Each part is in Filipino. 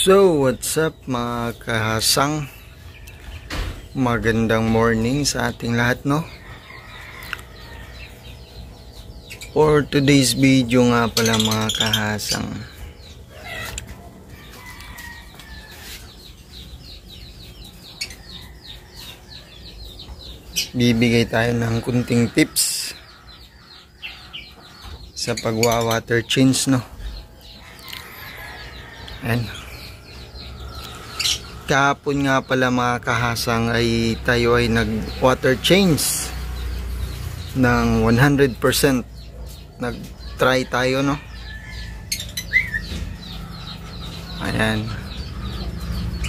So, what's up mga kahasang? Magandang morning sa ating lahat, no? For today's video nga pala mga kahasang, bibigay tayo ng kunting tips sa pagwa-water change, no? Ayan. Kahapon nga pala mga kahasang ay tayo ay nag water change ng 100%. Nag try tayo, no? Ayan.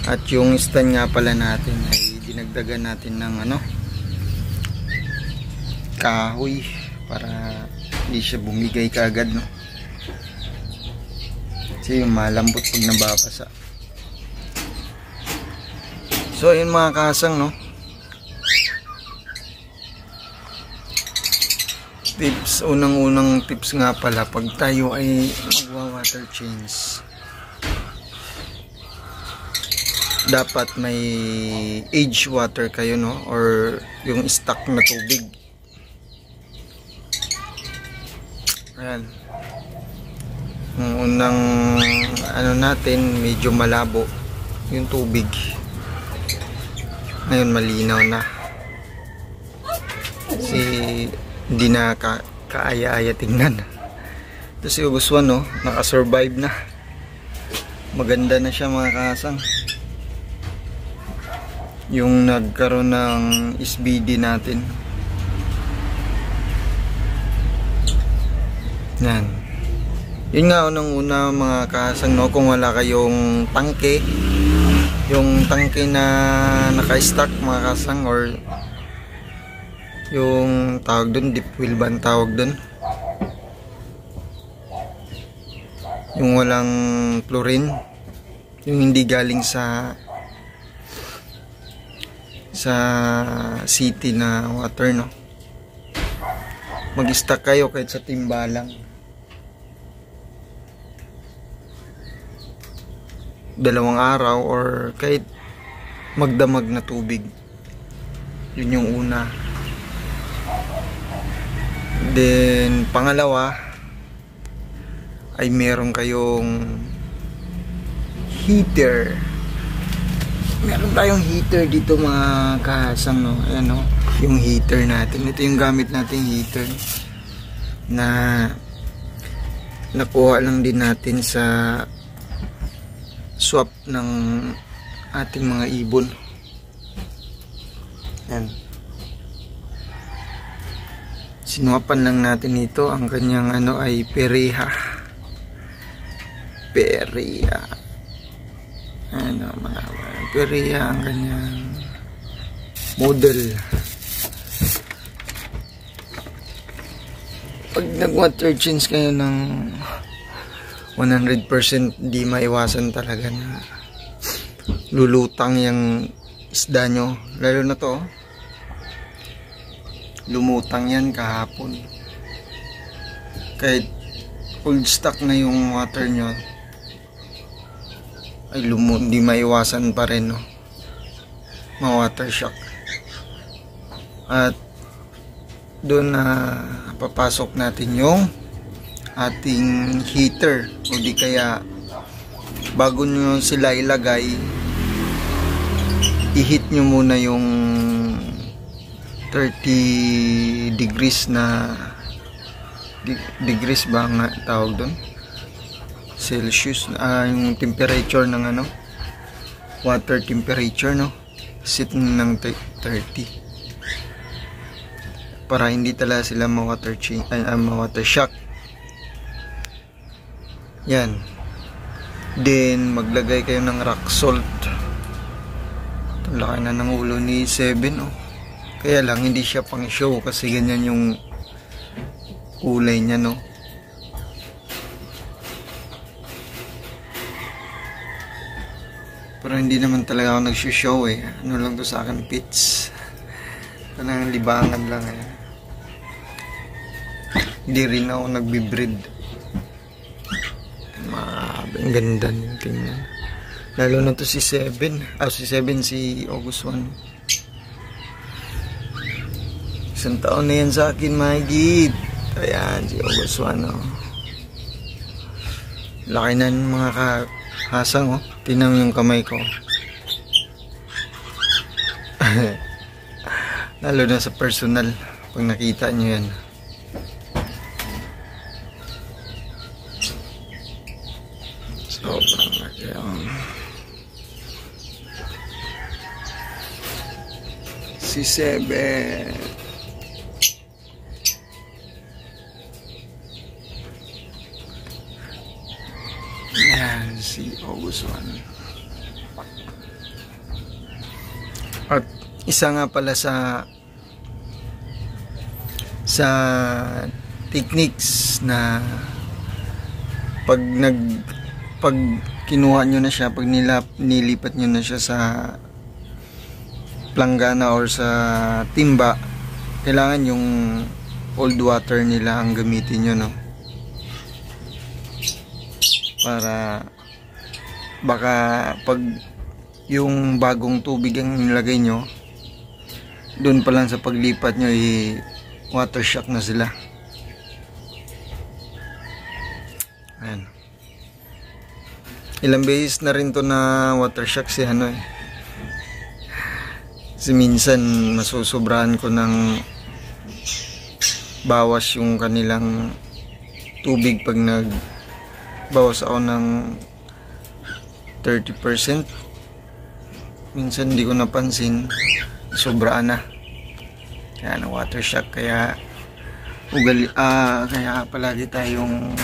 At yung stand nga pala natin ay dinagdagan natin ng kahoy para hindi siya bumigay kaagad, no? Kasi yung malambot pag nababasa. So yun mga kasang, no, tips, unang tips nga pala pag tayo ay magwa-water change, dapat may age water kayo, no, or yung stock na tubig. Ayan. Yung unang natin, medyo malabo yung tubig. Ngayon malinaw na. Kasi hindi na kaaya-aya tingnan. Kasi August 1, no, nakasurvive na. Maganda na siya mga kasang. Yung nagkaroon ng SBD natin. Yan. Yun nga unang-una mga kasang, no, kung wala kayong tangke, yung tangke na naka-stack mga kasang, or yung tawag dun, deep well ba ang tawag dun, yung walang chlorine, yung hindi galing sa city na water, no, mag-stack kayo kahit sa timba lang, 2 araw, or kahit magdamag na tubig. Yun yung una. Then pangalawa ay meron kayong heater. Meron tayong heater dito mga kahasang, no. Ayan, no, yung heater natin. Ito yung gamit nating heater na nakuha lang din natin sa swap ng ating mga ibon. Yan. Sinuwapan lang natin ito. Ang kanyang ay Pereha. Mga Pereha ang kanyang model. Pag nag-water change kayo ng 100%, di maiwasan talaga na lulutang yung isda nyo. Lalo na to, lumutang yan kahapon. Kahit full stock na yung water nyo, ay di maiwasan pa rin, no, ma-water shock. At doon na papasok natin yung ating heater, o di kaya bago nyo sila ilagay, i-heat nyo muna yung 30 degrees na degrees ba nga tawag doon, Celsius, yung temperature ng water temperature, no, set ng 30 para hindi talaga sila ma-water shock. Yan. Then maglagay kayo ng rock salt. Ito, laki na ng ulo ni 7, oh. Kaya lang hindi siya pang show kasi ganyan yung kulay niya, no. Pero hindi naman talaga ako nag-show, eh. Ano lang to sa akin, pits. Talagang libangan lang, eh. Hindi rin ako nagbi-breed. Ang ganda nyo tingnan. Lalo na to si 7. Si 7, si August 1. Isang taon na yan sa akin, mahigit. Ayan, si August 1, oh. Laki na ng mga kahasang, oh. Tingnan mo yung kamay ko. Lalo na sa personal, pag nakita nyo yan. Sobrang laki, si 7. Yan, si August 1. At isa nga pala sa techniques na pag kinuha nyo na siya, pag nilipat nyo na siya sa planggana or sa timba, kailangan yung old water nila ang gamitin nyo, no? Para baka pag yung bagong tubig ang nilagay nyo, doon pa lang sa paglipat nyo, water shock na sila. Ayan. Ilang beses na rin to na water shock si kasi minsan masusobrahan ko ng bawas yung kanilang tubig pag bawas ako ng 30%. Minsan hindi ko napansin, sobraan na. Kaya na water shock, kaya kaya palagi tayong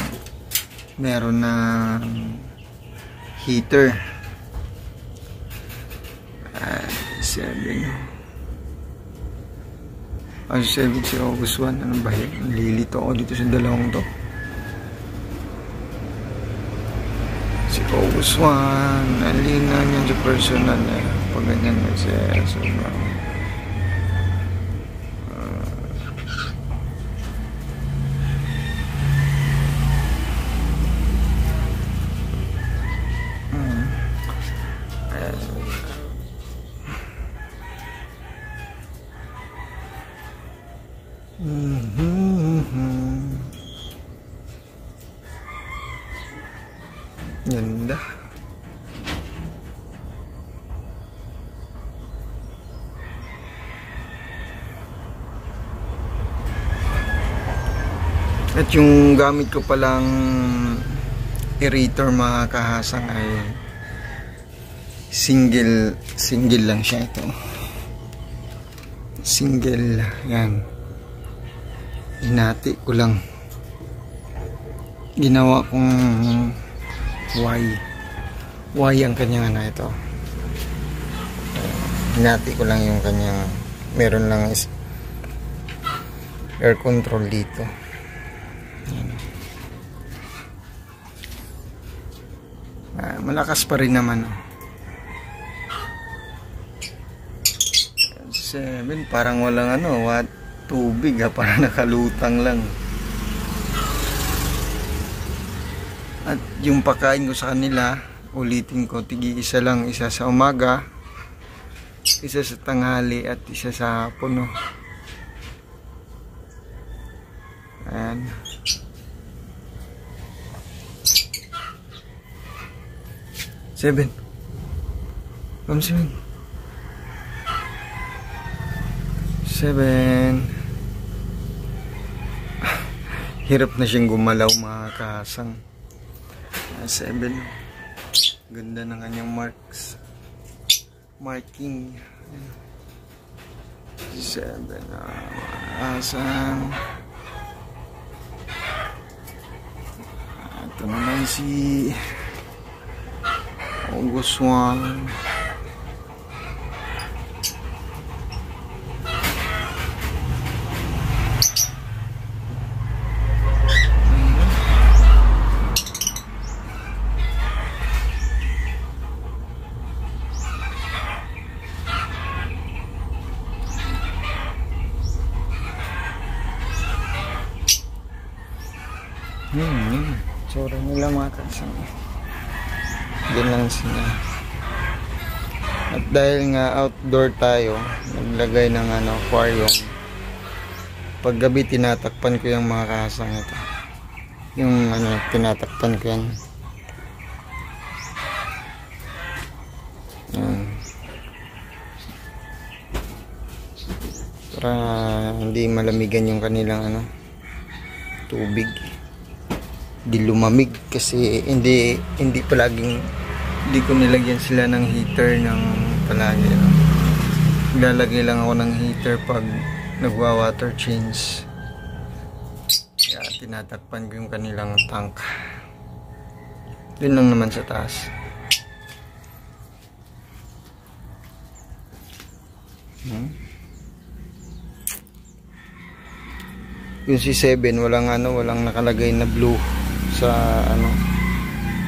meron ng heater. 7. 7 si August 1. Ano ba yun? Nalilito ako dito sa dalawang to. Si August 1, alina niyan sa personal pag ganyan kasi sobrang ganda. At yung gamit ko palang aerator mga kahasang ay single lang siya ito. Single, yan. Hinati ko lang. Ginawa kong Y ang kanyang ito. Hinati ko lang yung kanyang, meron lang air control dito. Malakas pa rin naman. 7 parang walang tubig parang nakalutang lang. At yung pagkain ko sa kanila, ulitin ko, tig-isa lang, isa sa umaga, isa sa tanghali at isa sa hapon. Ayan. Seven. Come 7. Hirap na siyang gumalaw mga kasang. 7. Ganda ng kanyang marking. 7. Asang. Ito naman si August 1. Tsura nila mga kasama. Diyan lang sila. At dahil nga outdoor tayo, naglagay ng aquarium. Pag gabi tinatakpan ko yung mga kahasang ito. Yung tinatakpan ko yan. Yan. Para hindi malamigan yung kanilang tubig. Hindi lumamig kasi hindi ko nilagyan sila ng heater ng palagi. Lalagay lang ako ng heater pag nagwa-water change. Kaya tinatakpan ko yung kanilang tank. Yun lang naman sa taas. Yung si 7 walang nakalagay na blue sa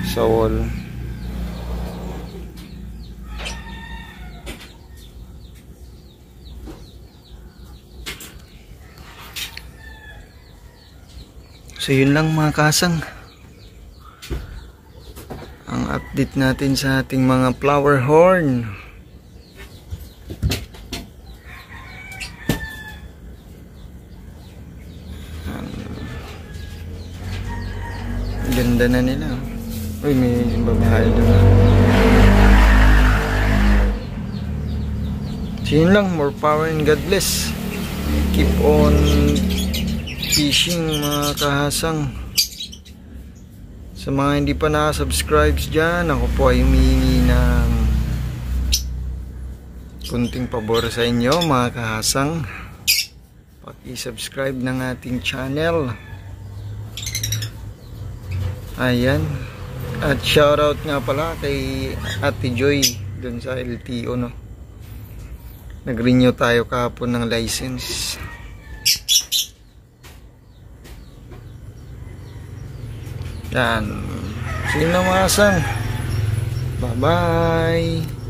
sa wall. So yun lang mga kasang, ang update natin sa ating mga flower horn. Ganda na nila. Uy, may babae doon. So yun lang, more power and God bless. Keep on fishing mga kahasang. Sa mga hindi pa nakasubscribe dyan, ako po ay humihingi ng kunting pabor sa inyo mga kahasang. Paki-subscribe ng ating channel. Ayan. At shoutout nga pala kay Ate Joy dun sa LTO, no. Nag-renew tayo kahapon ng license. Yan. Sino mga kasang? Bye-bye.